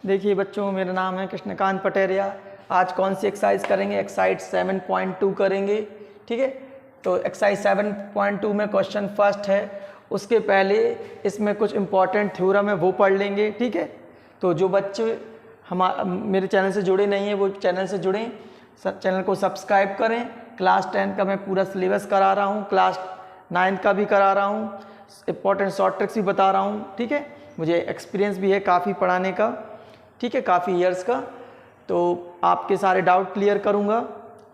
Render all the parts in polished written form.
देखिए बच्चों, मेरा नाम है कृष्णकांत पटेरिया। आज कौन सी एक्सरसाइज करेंगे? एक्सरसाइज 7.2 करेंगे। ठीक है, तो एक्सरसाइज 7.2 में क्वेश्चन फर्स्ट है। उसके पहले इसमें कुछ इम्पॉर्टेंट थ्योरम है वो पढ़ लेंगे। ठीक है, तो जो बच्चे मेरे चैनल से जुड़े नहीं हैं वो चैनल से जुड़ें, चैनल को सब्सक्राइब करें। क्लास 10 का मैं पूरा सिलेबस करा रहा हूँ, क्लास 9 का भी करा रहा हूँ, इम्पॉर्टेंट शॉर्ट ट्रिक्स भी बता रहा हूँ। ठीक है, मुझे एक्सपीरियंस भी है काफ़ी पढ़ाने का। ठीक है, काफ़ी ईयर्स का। तो आपके सारे डाउट क्लियर करूँगा।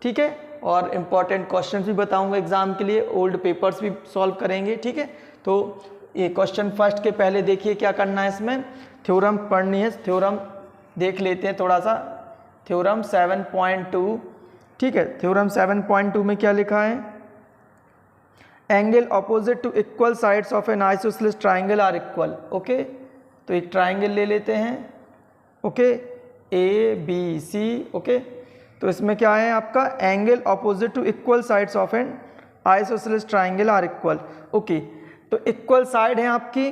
ठीक है, और इम्पॉर्टेंट क्वेश्चन भी बताऊँगा एग्ज़ाम के लिए, ओल्ड पेपर्स भी सॉल्व करेंगे। ठीक है, तो ये क्वेश्चन फर्स्ट के पहले देखिए क्या करना है। इसमें थ्योरम पढ़नी है, थ्योरम देख लेते हैं थोड़ा सा। थ्योरम 7.2। ठीक है, थ्योरम 7.2 में क्या लिखा है? Angle opposite to equal sides of an isosceles triangle are equal. Okay, तो एक ट्राइंगल ले लेते हैं। Okay, A B C. Okay, तो इसमें क्या है आपका? Angle opposite to equal sides of an isosceles triangle are equal. Okay, तो इक्वल साइड है आपकी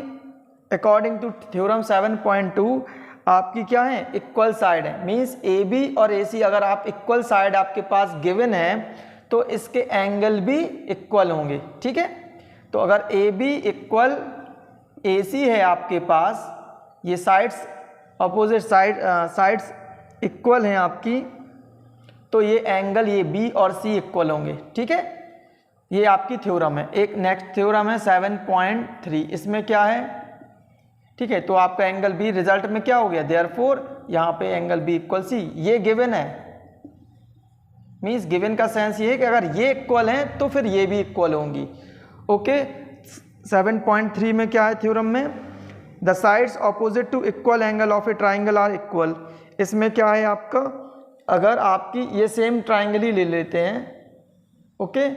अकॉर्डिंग टू थ्योरम 7.2 आपकी क्या है? इक्वल साइड है। मीन्स ए बी और ए सी अगर आप इक्वल साइड आपके पास गिवन है तो इसके एंगल भी इक्वल होंगे। ठीक है, तो अगर ए बी इक्वल ए सी है आपके पास, ये साइड्स अपोजिट साइड्स इक्वल हैं आपकी, तो ये एंगल ये बी और सी इक्वल होंगे। ठीक है, ये आपकी थ्योरम है। एक नेक्स्ट थ्योरम है 7.3। इसमें क्या है? ठीक है, तो आपका एंगल बी रिजल्ट में क्या हो गया? देयरफॉर यहाँ पे एंगल बी इक्वल सी, ये गिवन है। मीन्स गिवन का सेंस ये है कि अगर ये इक्वल हैं तो फिर ये भी इक्वल होंगी। ओके, 7.3 में क्या है थ्योरम में? The sides opposite to equal angles of a triangle are equal. इसमें क्या है आपका? अगर आपकी ये सेम ट्राइंगल ही ले लेते हैं। ओके,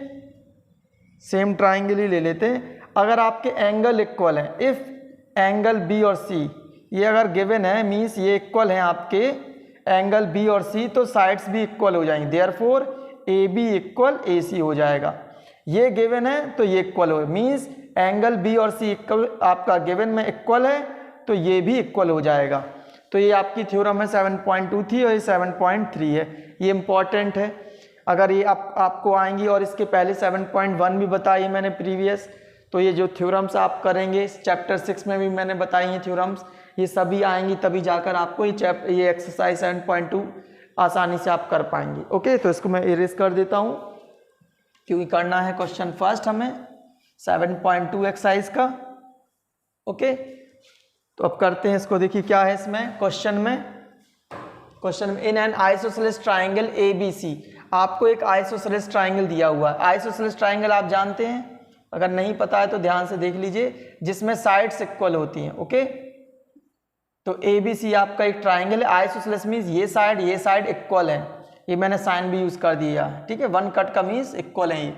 सेम ट्राइंगल ही ले लेते हैं। अगर आपके एंगल इक्वल हैं, इफ़ एंगल बी और सी ये अगर गिवन है, मीन्स ये इक्वल हैं आपके एंगल बी और सी, तो साइड्स भी इक्वल हो जाएंगे। देयरफॉर ए बी इक्वल ए सी हो जाएगा। ये गिवन है तो ये इक्वल हो, मीन्स एंगल बी और सी इक्वल आपका गिवन में इक्वल है तो ये भी इक्वल हो जाएगा। तो ये आपकी थ्योरम है 7.2 थी और ये 7.3 है। ये इम्पॉर्टेंट है। अगर ये आपको आएंगी, और इसके पहले 7.1 भी बताई मैंने प्रीवियस। तो ये जो थ्योरम्स आप करेंगे इस चैप्टर 6 में भी मैंने बताई हैं थ्योरम्स, ये सभी आएंगी तभी जाकर आपको ये एक्सरसाइज 7.2 आसानी से आप कर पाएंगे। ओके, तो इसको मैं इरेज कर देता हूँ क्योंकि करना है क्वेश्चन फर्स्ट हमें 7.2 एक्सरसाइज का। ओके, तो अब करते हैं इसको। देखिए क्या है इसमें क्वेश्चन में in an isosceles triangle A B C. आपको एक आइसोसेलेस ट्राइंगल दिया हुआ है। आइसोसेलेस ट्राइंगल आप जानते हैं, अगर नहीं पता है तो ध्यान से देख लीजिए, जिसमें साइड्स इक्वल होती हैं। ओके, तो ए बी सी आपका एक ट्राइंगल है। आइसोसेलेस मीन्स ये साइड इक्वल है। ये मैंने साइन भी यूज कर दिया है। ठीक है, वन कट का मीन्स इक्वल है ये,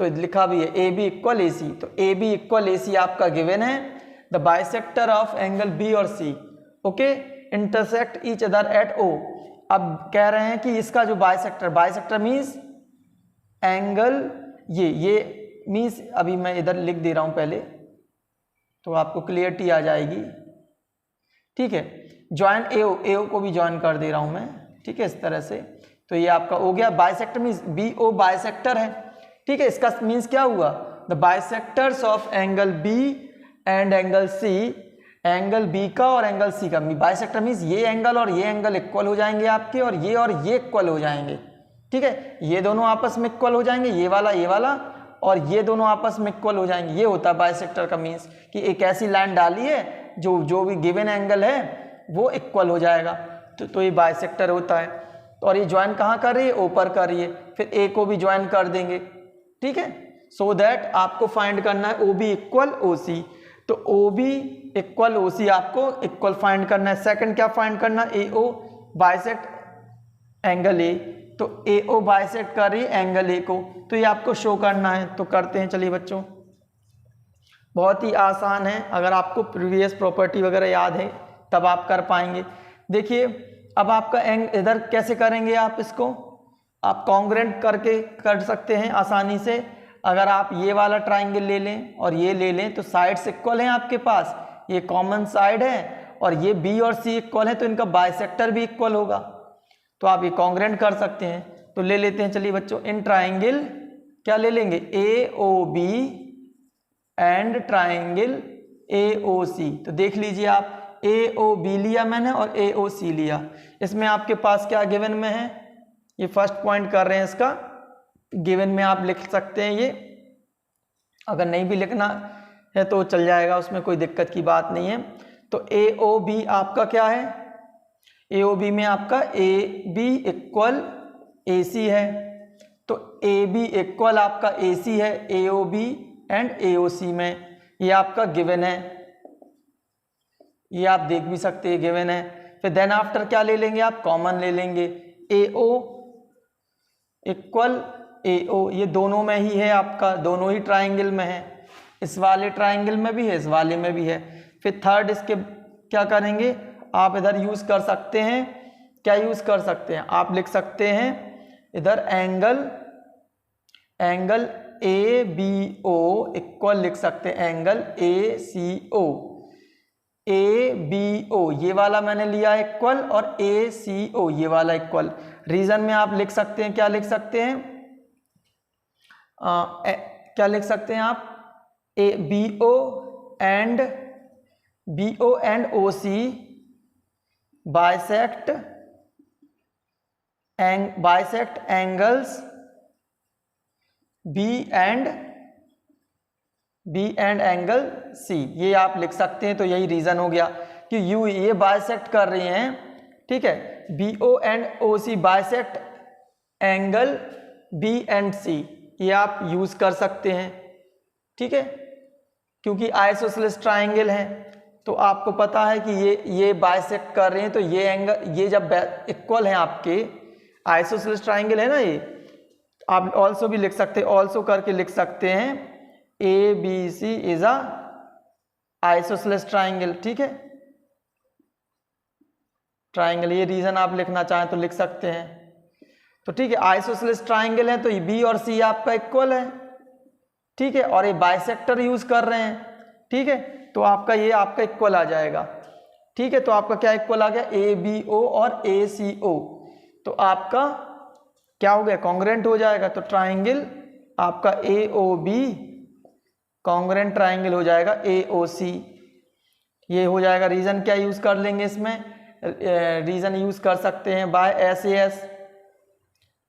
तो लिखा भी है ए बी इक्वल ए सी। तो ए बी इक्वल ए सी आपका गिवन है। The bisector of angle B और C okay intersect each other at O. अब कह रहे हैं कि इसका जो बाइसेक्टर मीन्स एंगल ये मीन्स, अभी मैं इधर लिख दे रहा हूं पहले तो आपको क्लियरिटी आ जाएगी। ठीक है, ज्वाइन एओ को भी ज्वाइन कर दे रहा हूं मैं। ठीक है, इस तरह से। तो ये आपका हो गया bisector means B O bisector है। ठीक है, इसका मीन्स क्या हुआ? The bisectors of angle B and angle C, angle B का और एंगल सी का बाइसेक्टर मीन्स ये एंगल और ये एंगल इक्वल हो जाएंगे आपके, और ये इक्वल हो जाएंगे। ठीक है, ये दोनों आपस में इक्वल हो जाएंगे, ये वाला और ये दोनों आपस में इक्वल हो जाएंगे। ये होता है बाइसेक्टर का मीन्स कि एक ऐसी लाइन डाली है जो भी गिवन एंगल है वो इक्वल हो जाएगा। तो ये बाइसेक्टर होता है। तो और ये ज्वाइन कहाँ कर रही है? ऊपर कर रही है। फिर ए को भी ज्वाइन कर देंगे। ठीक है, सो दैट आपको फाइंड करना है ओ बी इक्वल ओ सी। तो ओ बी इक्वल ओ सी आपको इक्वल फाइंड करना है। सेकंड क्या फाइंड करना? ए ओ बाइसेक्ट एंगल ए। तो ए ओ बाइसेक्ट कर रही है एंगल ए को, तो ये आपको शो करना है। तो करते हैं, चलिए बच्चों, बहुत ही आसान है। अगर आपको प्रीवियस प्रॉपर्टी वगैरह याद है तब आप कर पाएंगे। देखिए अब आपका इधर कैसे करेंगे आप इसको? आप कॉन्ग्रेंट करके कर सकते हैं आसानी से। अगर आप ये वाला ट्राइंगल ले लें और ये ले लें तो साइड्स इक्वल हैं आपके पास, ये कॉमन साइड है और ये बी और सी इक्वल है तो इनका बाइसेक्टर भी इक्वल होगा, तो आप ये कॉन्ग्रेंट कर सकते हैं। तो ले लेते हैं, चलिए बच्चों, इन ट्राइंगल क्या ले लेंगे, A O B and triangle A O C. तो देख लीजिए आप, ए ओ बी लिया मैंने और ए ओ सी लिया। इसमें आपके पास क्या गिवन में है, ये फर्स्ट पॉइंट कर रहे हैं इसका, गिवन में आप लिख सकते हैं ये, अगर नहीं भी लिखना है तो चल जाएगा, उसमें कोई दिक्कत की बात नहीं है। तो ए ओ बी आपका क्या है, ए ओ बी में आपका ए बी इक्वल ए सी है, तो ए बी इक्वल आपका ए सी है ए O B and A O सी में, ये आपका गिवन है, ये आप देख भी सकते हैं गिवन है। फिर देन आफ्टर क्या ले लेंगे आप, कॉमन ले लेंगे, ए ओ इक्वल ए ओ, ये दोनों में ही है आपका, दोनों ही ट्राइंगल में है, इस वाले ट्राइंगल में भी है, इस वाले में भी है। फिर थर्ड इसके क्या करेंगे आप, इधर यूज कर सकते हैं, क्या यूज कर सकते हैं आप, लिख सकते हैं इधर angle A B O equal लिख सकते हैं angle A C O, A B ओ ये वाला मैंने लिया इक्वल और ए सी ओ ये वाला इक्वल। रीजन में आप लिख सकते हैं, क्या लिख सकते हैं, क्या लिख सकते हैं आप, A B O and O C bisect angles B and angle C, ये आप लिख सकते हैं। तो यही रीजन हो गया कि यू ये बाइसेक्ट कर रही हैं, ठीक है, B O and O C bisect angle B and C, ये आप यूज कर सकते हैं, ठीक है, क्योंकि आइसोसेलेस ट्राइंगल है तो आपको पता है कि ये बाइसेक्ट कर रहे हैं, तो ये एंगल, ये जब इक्वल है आपके, आइसोसेलेस ट्राइंगल है ना ये, आप ऑल्सो भी लिख सकते हैं, ऑल्सो करके लिख सकते हैं A B C is a isosceles triangle, ठीक है, ट्राइंगल, ये रीजन आप लिखना चाहें तो लिख सकते हैं। तो ठीक है, आइसोसेलेस ट्राइंगल है तो ये बी और सी आपका इक्वल है, ठीक है, और ये बाइसेक्टर यूज कर रहे हैं, ठीक है, तो आपका ये आपका इक्वल आ जाएगा, ठीक है। तो आपका क्या इक्वल आ गया, ए बी ओ और ए सी ओ, तो आपका क्या हो गया, कॉन्ग्रेंट हो जाएगा। तो ट्राइंगल आपका ए ओ बी कॉन्ग्रेंट ट्राइंगल हो जाएगा ए ओ सी, ये हो जाएगा। रीजन क्या यूज कर लेंगे इसमें, रीजन यूज कर सकते हैं बाय एस ए एस,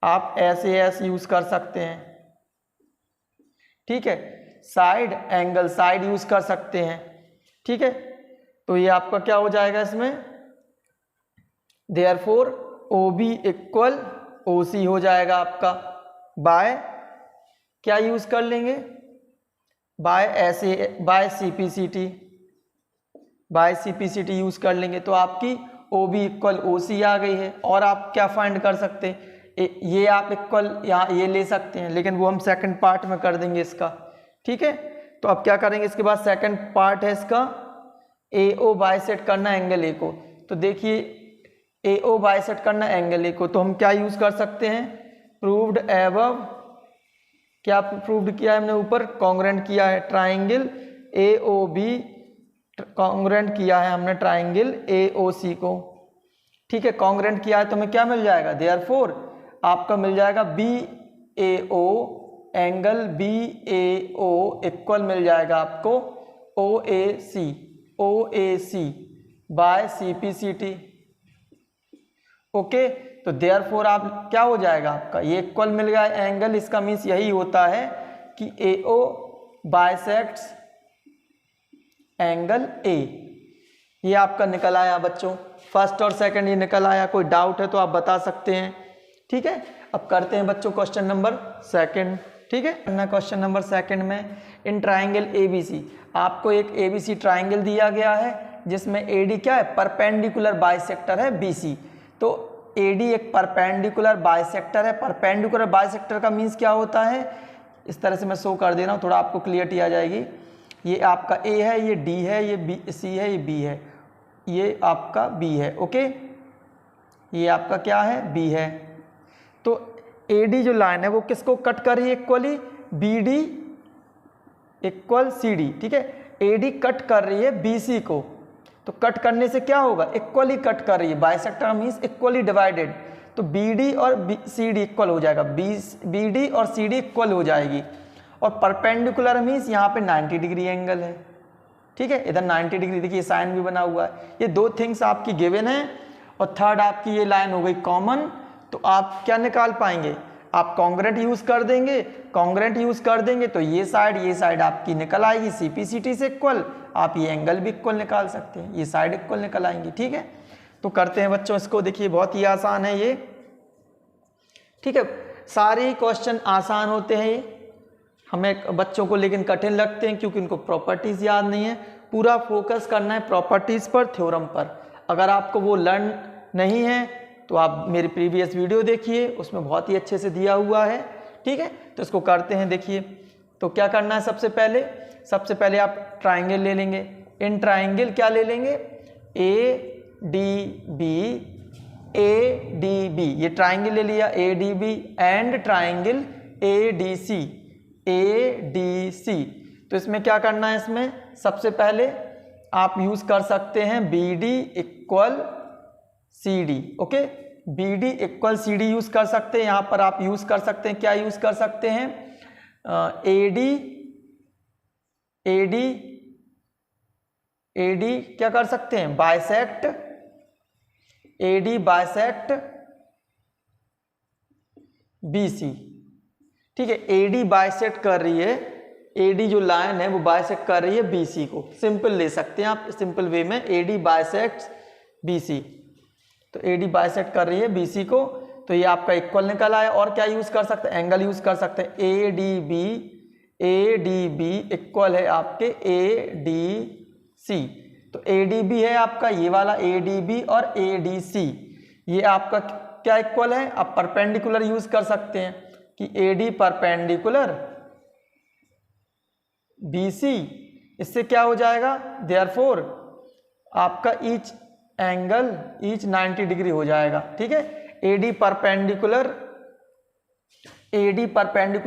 आप एस ए एस यूज कर सकते हैं, ठीक है, साइड एंगल साइड यूज कर सकते हैं, ठीक है। तो ये आपका क्या हो जाएगा इसमें, therefore O B equal O C हो जाएगा आपका, बाय क्या यूज कर लेंगे, बाय सीपीसीटी यूज कर लेंगे, तो आपकी ओ बी इक्वल ओ सी आ गई है। और आप क्या फाइंड कर सकते हैं, ये आप इक्वल यहाँ ये ले सकते हैं, लेकिन वो हम सेकंड पार्ट में कर देंगे इसका, ठीक है। तो अब क्या करेंगे, इसके बाद सेकंड पार्ट है इसका, ए ओ बाइसेक्ट करना एंगल ए को। तो देखिए ए ओ बाइसेक्ट करना एंगल ए को, तो हम क्या यूज कर सकते हैं, प्रूव्ड एबव, क्या प्रूव्ड किया है हमने ऊपर, कॉन्ग्रेंट किया है triangle A O B, congruent किया है हमने ट्राइंगल ए ओ सी को, ठीक है, कॉन्ग्रेंट किया है तो हमें क्या मिल जाएगा, देयरफॉर आपका मिल जाएगा B A O angle B A O equal मिल जाएगा आपको O A C by C P C T, okay. तो देयरफॉर आप क्या हो जाएगा आपका, ये इक्वल मिल गया एंगल, इसका मीन्स यही होता है कि ए ओ बाइसेक्ट्स एंगल ए, ये आपका निकल आया बच्चों, फर्स्ट और सेकंड ये निकल आया। कोई डाउट है तो आप बता सकते हैं, ठीक है। अब करते हैं बच्चों क्वेश्चन नंबर सेकंड, ठीक है। क्वेश्चन नंबर सेकंड में इन ट्राइंगल ए बी सी, आपको एक ए बी सी ट्राइंगल दिया गया है जिसमें ए डी क्या है, परपेंडिकुलर बाइसेक्टर है बी सी। तो ए डी एक परपेंडिकुलर बाइसेक्टर है, परपेंडिकुलर बाइसेक्टर का मीन्स क्या होता है, इस तरह से मैं शो कर दे रहा हूँ, थोड़ा आपको क्लियरिटी आ जाएगी। ये आपका ए है, ये डी है, ये बी सी है, ये बी है, ये आपका बी है, ओके, ये आपका क्या है, बी है। तो ए डी जो लाइन है वो किसको कट कर रही है equally, B D equal C D, ठीक है, ए डी कट कर रही है बी सी को, तो कट करने से क्या होगा, इक्वली कट कर रही है, बाइसेक्टर मीन्स इक्वली डिवाइडेड, तो BD और CD इक्वल हो जाएगा, BD और CD इक्वल हो जाएगी। और परपेंडिकुलर मीन्स यहाँ पे 90 डिग्री एंगल है, ठीक है, इधर 90 डिग्री, देखिए साइन भी बना हुआ है। ये दो थिंग्स आपकी गिवन है और थर्ड आपकी ये लाइन हो गई कॉमन। तो आप क्या निकाल पाएंगे, आप कॉन्ग्रेंट यूज़ कर देंगे, कॉन्ग्रेंट यूज़ कर देंगे तो ये साइड आपकी निकल आएगी CP/CT से इक्वल, आप ये एंगल भी इक्वल निकाल सकते हैं, ये साइड इक्वल निकल आएंगी, ठीक है। तो करते हैं बच्चों इसको, देखिए बहुत ही आसान है ये, ठीक है, सारे क्वेश्चन आसान होते हैं ये, हमें बच्चों को लेकिन कठिन लगते हैं क्योंकि उनको प्रॉपर्टीज़ याद नहीं है। पूरा फोकस करना है प्रॉपर्टीज़ पर, थ्योरम पर। अगर आपको वो लर्न नहीं है तो आप मेरी प्रीवियस वीडियो देखिए, उसमें बहुत ही अच्छे से दिया हुआ है, ठीक है। तो इसको करते हैं, देखिए तो क्या करना है, सबसे पहले आप ट्राइंगल ले लेंगे। इन ट्राइंगल क्या ले लेंगे, ADB, ये ट्राइंगल ले लिया ADB एंड ट्राइंगल ADC। तो इसमें क्या करना है, इसमें सबसे पहले आप यूज़ कर सकते हैं BD equal CD, okay, BD equal CD use कर सकते हैं। यहाँ पर आप यूज़ कर सकते हैं, क्या यूज़ कर सकते हैं, AD क्या कर सकते हैं, बाइसेक्ट, AD बाइसेक्ट BC, ठीक है। AD बाइसेक्ट कर रही है, AD जो लाइन है वो बाइसेक्ट कर रही है BC को, सिंपल ले सकते हैं आप, सिंपल वे में AD बाइसेक्ट BC, तो AD बाइसेक्ट कर रही है BC को, तो ये आपका इक्वल निकल आया। और क्या यूज़ कर सकते हैं, एंगल यूज़ कर सकते हैं, ADB इक्वल है आपके ADC, तो ADB है आपका ये वाला ADB और ADC, ये आपका क्या इक्वल है, आप परपेंडिकुलर यूज़ कर सकते हैं कि AD परपेंडिकुलर BC, इससे क्या हो जाएगा, देयरफॉर आपका ईच 90 डिग्री हो जाएगा, ठीक है। AD परपेंडिकुलर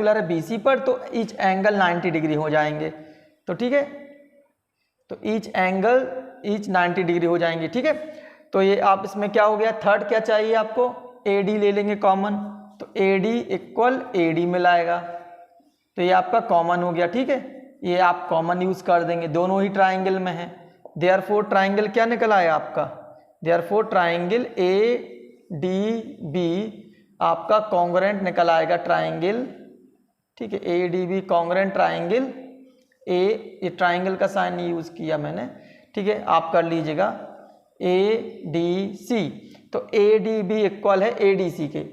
है BC पर, तो ईच एंगल 90 डिग्री हो जाएंगे, तो ठीक है, तो ईच 90 डिग्री हो जाएंगे, ठीक है। तो ये आप इसमें क्या हो गया, थर्ड क्या चाहिए आपको, AD ले लेंगे कॉमन, तो AD इक्वल AD मिलाएगा, तो ये आपका कॉमन हो गया, ठीक है, ये आप कॉमन यूज़ कर देंगे, दोनों ही ट्राइंगल में है। देयरफॉर ट्राइंगल क्या निकल आया आपका, देयरफॉर ट्राइंगल ADB आपका कॉन्ग्रेंट निकल आएगा ट्राइंगल, ठीक है, ADB कॉन्ग्रेंट ट्राइंगल ये ट्राइंगल का साइन नहीं यूज़ किया मैंने, ठीक है, आप कर लीजिएगा ADC, तो ADB इक्वल है ADC के,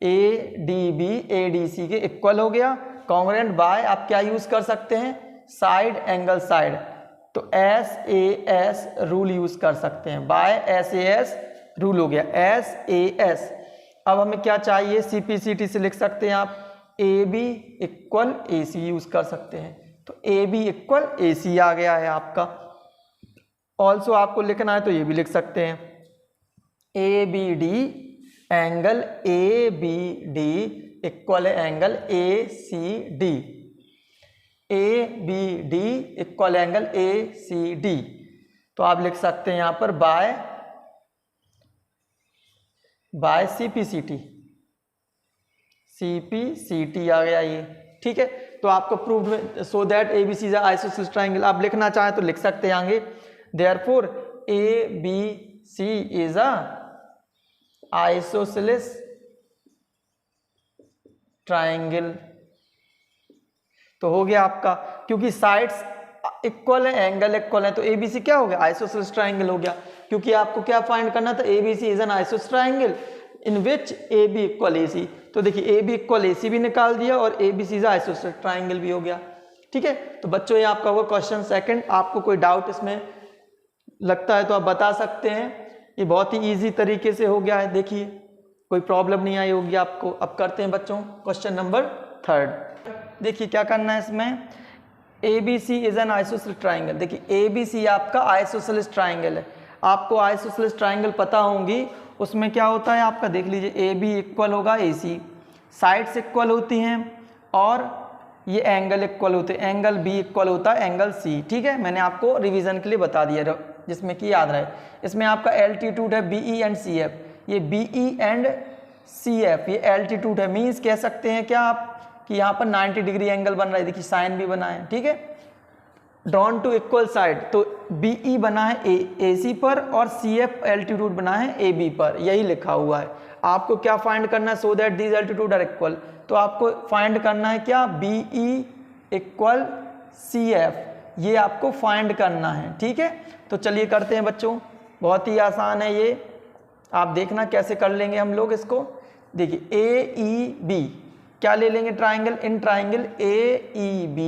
ADB ADC के इक्वल हो गया। कॉन्ग्रेंट बाय आप क्या यूज़ कर सकते हैं, साइड एंगल साइड, तो SAS रूल यूज़ कर सकते हैं, बाय SAS रूल हो गया, SAS। अब हमें क्या चाहिए, CP/CT से लिख सकते हैं आप AB इक्वल AC यूज़ कर सकते हैं, तो AB इक्वल AC आ गया है आपका। ऑल्सो आपको लिखना है तो ये भी लिख सकते हैं, ABD एंगल ABD इक्वल है angle ACD, ABD equal angle ACD, तो आप लिख सकते हैं यहाँ पर बाय CP/CT आ गया ये, ठीक है। तो आपको प्रूव में so that ABC is isosceles triangle आप लिखना चाहें तो लिख सकते हैं आगे, therefore ABC is a isosceles triangle, तो हो गया आपका, क्योंकि साइड्स इक्वल है, एंगल इक्वल है, तो ABC क्या हो गया, आइसोसेलेस ट्राइंगल हो गया। क्योंकि आपको क्या फाइंड करना था, ABC is an isosceles triangle in which AB equal AC, तो देखिए AB इक्वल AC भी निकाल दिया और ABC इज आइसोसेलेस ट्राइंगल भी हो गया, ठीक है। तो बच्चों ये आपका होगा क्वेश्चन सेकंड। आपको कोई डाउट इसमें लगता है तो आप बता सकते हैं, ये बहुत ही ईजी तरीके से हो गया है, देखिए कोई प्रॉब्लम नहीं आई होगी आपको। अब करते हैं बच्चों क्वेश्चन नंबर थर्ड, देखिए क्या करना है इसमें, ABC is an isosceles triangle, देखिए ABC आपका आइसोसेलेस ट्राइंगल है, आपको आइसोसेलेस ट्राइंगल पता होंगी, उसमें क्या होता है आपका, देख लीजिए AB इक्वल होगा AC, साइड्स इक्वल होती हैं और ये एंगल इक्वल होते हैं, एंगल B इक्वल होता है एंगल C, ठीक है, मैंने आपको रिवीजन के लिए बता दिया, जिसमें कि याद रहे। इसमें आपका एल्टीट्यूड है BE एंड CF, ये BE एंड CF ये एल्टीट्यूड है, मीन्स कह सकते हैं क्या आप कि यहाँ पर 90 डिग्री एंगल बन रहा है, देखिए साइन भी बना है, ठीक है। ड्रॉन टू इक्वल साइड, तो BE बना है AC पर और CF एल्टीट्यूड बना है AB पर, यही लिखा हुआ है। आपको क्या फाइंड करना है, so that these altitude are equal, तो आपको फाइंड करना है क्या, BE इक्वल CF, ये आपको फाइंड करना है, ठीक है। तो चलिए करते हैं बच्चों, बहुत ही आसान है ये, आप देखना कैसे कर लेंगे हम लोग इसको। देखिए AEB क्या ले लेंगे, triangle, in triangle AEB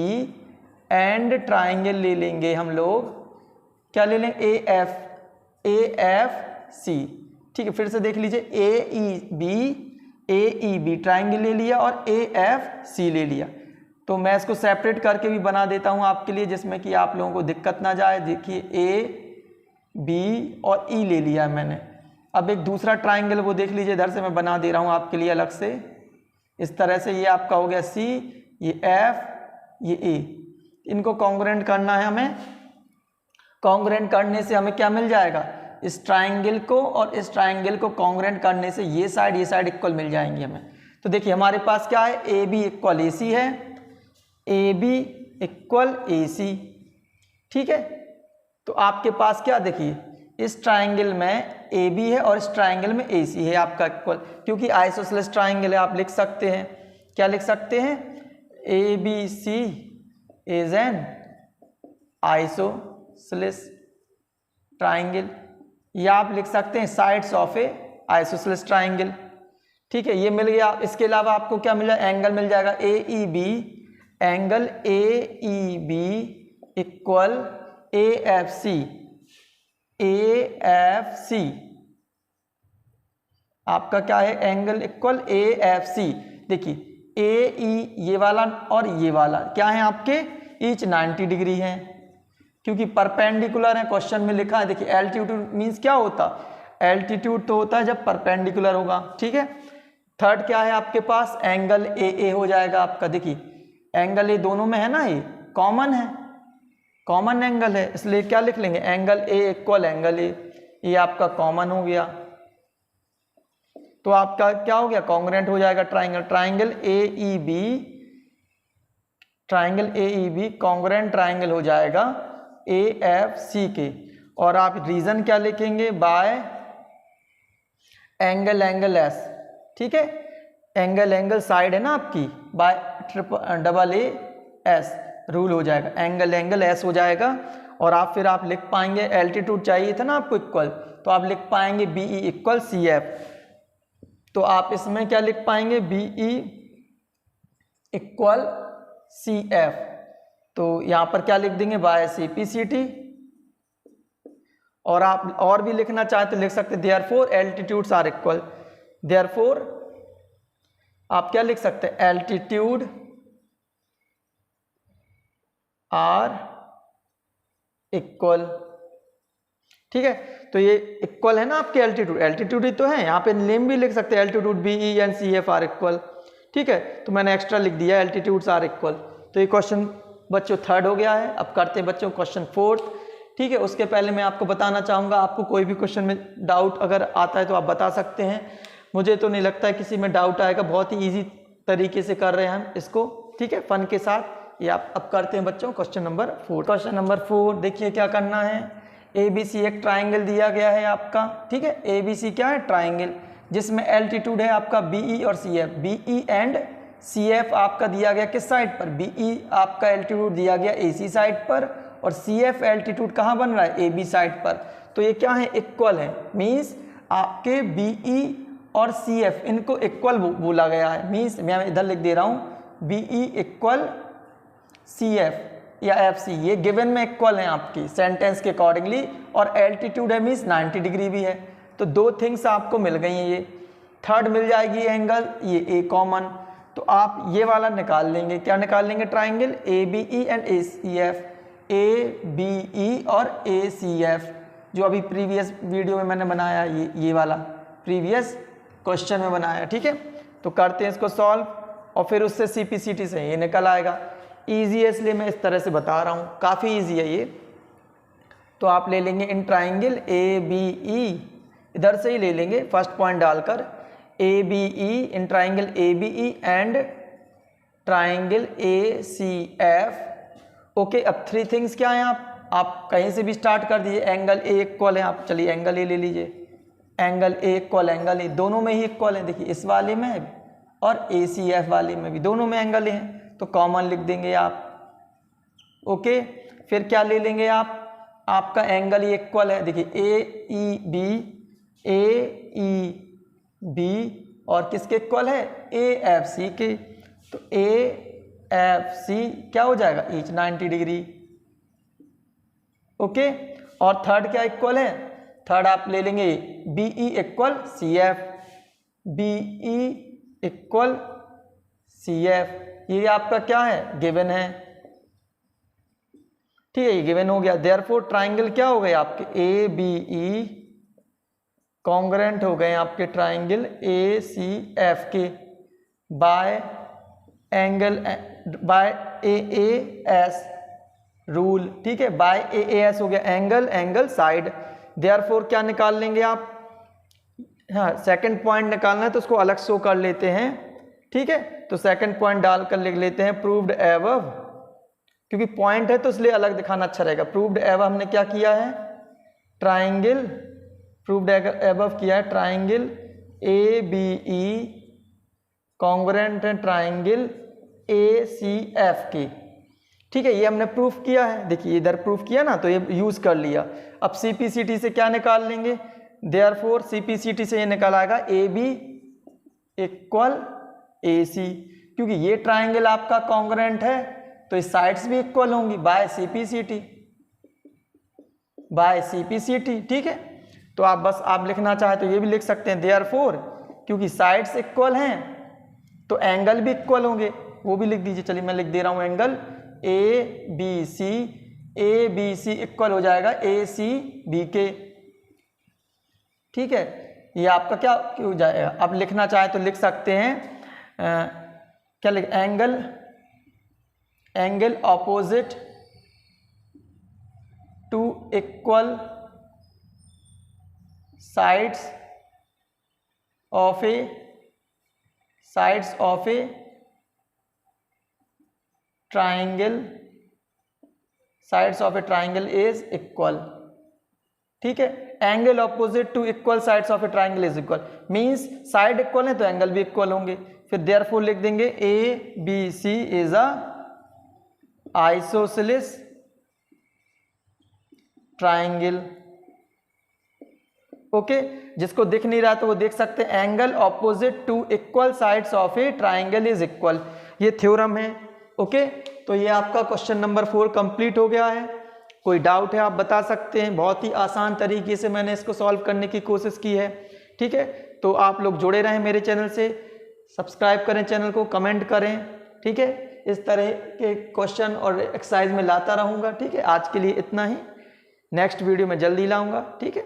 and triangle ले लेंगे हम लोग, क्या ले लेंगे, AFC, ठीक है। फिर से देख लीजिए AEB ट्राइंगल ले लिया और AFC ले लिया। तो मैं इसको सेपरेट करके भी बना देता हूं आपके लिए, जिसमें कि आप लोगों को दिक्कत ना जाए। देखिए A B और E ले लिया मैंने। अब एक दूसरा ट्राइंगल वो देख लीजिए, इधर से मैं बना दे रहा हूं आपके लिए अलग से, इस तरह से। ये आपका हो गया C, ये F, ये A, इनको कॉन्ग्रुएंट करना है हमें। कॉन्ग्रुएंट करने से हमें क्या मिल जाएगा, इस ट्राइंगल को और इस ट्राइंगल को कॉन्ग्रुएंट करने से ये साइड इक्वल मिल जाएंगी हमें। तो देखिए हमारे पास क्या है, AB इक्वल AC है, AB इक्वल AC, ठीक है। तो आपके पास क्या, देखिए इस ट्राइंगल में AB है और इस ट्राइंगल में AC है आपका इक्वल, क्योंकि आइसोसेलेस ट्राइंगल है। आप लिख सकते हैं, क्या लिख सकते हैं, ABC is an isosceles triangle, या आप लिख सकते हैं sides of A isosceles triangle, ठीक है। ये मिल गया। इसके अलावा आपको क्या मिल जाएगा, एंगल मिल जाएगा AEB, angle AEB equal AFC, आपका क्या है, एंगल इक्वल AFC। देखिए AE ये वाला और ये वाला क्या है आपके, ईच 90 डिग्री है, क्योंकि परपेंडिकुलर है, क्वेश्चन में लिखा है। देखिए एल्टीट्यूड मीन्स क्या होता, एल्टीट्यूड तो होता है जब परपेंडिकुलर होगा, ठीक है। थर्ड क्या है आपके पास, एंगल AA हो जाएगा आपका। देखिए एंगल A दोनों में है ना, ये कॉमन है, कॉमन एंगल है, इसलिए क्या लिख लेंगे, angle A equal angle A, ये आपका कॉमन हो गया। तो आपका क्या हो गया, कॉन्ग्रुएंट हो जाएगा triangle. Triangle AEB congruent triangle हो जाएगा AFC के। और आप रीजन क्या लिखेंगे, बाय एंगल S, ठीक है। एंगल साइड है ना आपकी, बाय AAS रूल हो जाएगा, एंगल S हो जाएगा। और आप फिर आप लिख पाएंगे, एल्टीट्यूड चाहिए था ना आपको इक्वल, तो आप लिख पाएंगे BE इक्वल CF। तो आप इसमें क्या लिख पाएंगे, BE इक्वल CF, तो यहां पर क्या लिख देंगे, बाय CPCT। और आप और भी लिखना चाहते लिख सकते, therefore altitudes are equal. Therefore आप क्या लिख सकते हैं, एल्टीट्यूड आर इक्वल, ठीक है। तो ये इक्वल है ना आपके एल्टीट्यूड ही तो है, यहाँ पे नेम भी लिख सकते हैं, altitude BE and CF are equal, ठीक है। तो मैंने एक्स्ट्रा लिख दिया एल्टीट्यूड्स आर इक्वल। तो ये क्वेश्चन बच्चों थर्ड हो गया है। अब करते हैं बच्चों क्वेश्चन फोर्थ, ठीक है। उसके पहले मैं आपको बताना चाहूँगा, आपको कोई भी क्वेश्चन में डाउट अगर आता है तो आप बता सकते हैं। मुझे तो नहीं लगता है किसी में डाउट आएगा, बहुत ही ईजी तरीके से कर रहे हैं हम इसको, ठीक है, फन के साथ। ये आप अब करते हैं बच्चों क्वेश्चन नंबर 4। क्वेश्चन नंबर 4 देखिए क्या करना है, ABC एक ट्राइंगल दिया गया है आपका, ठीक है। ABC क्या है, ट्राइंगल, जिसमें एल्टीट्यूड है आपका BE और CF। BE एंड CF आपका दिया गया किस साइड पर, BE आपका एल्टीट्यूड दिया गया AC साइड पर, और CF एल्टीट्यूड कहाँ बन रहा है, AB साइड पर। तो ये क्या है, इक्वल है, मीन्स आपके BE और CF इनको इक्वल बोला गया है। मीन्स मैं इधर लिख दे रहा हूँ, BE इक्वल CF या FC, ये गिवन में इक्वल है आपकी सेंटेंस के अकॉर्डिंगली, और एल्टीट्यूड है मीन्स 90 डिग्री भी है। तो दो थिंग्स आपको मिल गई हैं। ये थर्ड मिल जाएगी एंगल, ये A कॉमन, तो आप ये वाला निकाल लेंगे। क्या निकाल लेंगे, triangle ABE and ACF, ABE और ACF, जो अभी प्रीवियस वीडियो में मैंने बनाया, ये वाला प्रीवियस क्वेश्चन में बनाया, ठीक है। तो करते हैं इसको सॉल्व, और फिर उससे CPCT से ये निकल आएगा। ईजी है इसलिए मैं इस तरह से बता रहा हूँ, काफ़ी ईजी है ये। तो आप ले लेंगे इन ट्राइंगल ए बी ई, इधर से ही ले लेंगे फर्स्ट पॉइंट डालकर, A B E in triangle A B E and triangle A C F. Okay, अब 3 थिंग्स क्या हैं, आप कहीं से भी स्टार्ट कर दीजिए। एंगल ए इक्वल है, आप चलिए एंगल ए ले लीजिए, angle A equal angle A, दोनों में ही इक्वल है। देखिए इस वाले में और ए सी एफ वाले में भी दोनों में एंगल ए हैं, तो कॉमन लिख देंगे आप। ओके, फिर क्या ले लेंगे आप, आपका एंगल ये इक्वल है। देखिए ए ई बी और किसके इक्वल है, ए एफ सी के। तो ए एफ सी क्या हो जाएगा, ईच 90 डिग्री। ओके, और थर्ड क्या इक्वल है, थर्ड आप ले लेंगे B E equal C F, B E equal C F. ये आपका क्या है, गिवन है। ठीक है, ये गिवन हो गया। देयरफॉर ट्राइंगल क्या हो गए आपके, ए बी ई कॉन्ग्रेंट हो गए आपके ट्राइंगल ए सी एफ के bye angle by A S rule. ठीक है, बाय ए एस हो गया एंगल, एंगल साइड। देयरफॉर क्या निकाल लेंगे आप, हाँ सेकंड पॉइंट निकालना है तो उसको अलग शो कर लेते हैं। ठीक है, तो सेकंड पॉइंट डालकर लिख लेते हैं प्रूव्ड एबव, क्योंकि पॉइंट है तो इसलिए अलग दिखाना अच्छा रहेगा। प्रूव्ड एबव हमने क्या किया है, ट्राइंगल, प्रूव्ड एबव किया है triangle A B E congruent है ट्राइंगल ए सी एफ की। ठीक है, ये हमने प्रूफ किया है। देखिए इधर प्रूफ किया ना, तो ये यूज कर लिया। अब सीपीसीटी से क्या निकाल लेंगे, देयरफॉर सीपीसीटी से ये निकल आएगा ए बी इक्वल ए सी, क्योंकि ये ट्राइंगल आपका कॉन्ग्रेंट है तो इस साइड्स भी इक्वल होंगी बाय सीपीसीटी, बाय सीपीसीटी। ठीक है, तो आप बस आप लिखना चाहे तो ये भी लिख सकते हैं, देयरफॉर क्योंकि साइड्स इक्वल हैं तो एंगल भी इक्वल होंगे, वो भी लिख दीजिए। चलिए मैं लिख दे रहा हूं, angle A B C equal हो जाएगा ए सी बी के। ठीक है, ये आपका क्या हो जाएगा, आप लिखना चाहे तो लिख सकते हैं क्या लिख, angle opposite to equal sides of a triangle, sides of a triangle is equal. ठीक है, angle opposite to equal sides of a triangle is equal, means side equal है तो एंगल भी इक्वल होंगे। फिर देयरफॉर लिख देंगे A B C is a isosceles triangle. Okay, जिसको दिख नहीं रहा तो वो देख सकते हैं, angle opposite to equal sides of a triangle is equal, ये थ्योरम है। ओके, तो ये आपका क्वेश्चन नंबर 4 कंप्लीट हो गया है। कोई डाउट है आप बता सकते हैं, बहुत ही आसान तरीके से मैंने इसको सॉल्व करने की कोशिश की है। ठीक है, तो आप लोग जुड़े रहें मेरे चैनल से, सब्सक्राइब करें चैनल को, कमेंट करें। ठीक है, इस तरह के क्वेश्चन और एक्सरसाइज में लाता रहूँगा। ठीक है, आज के लिए इतना ही, नेक्स्ट वीडियो में जल्दी लाऊंगा। ठीक है।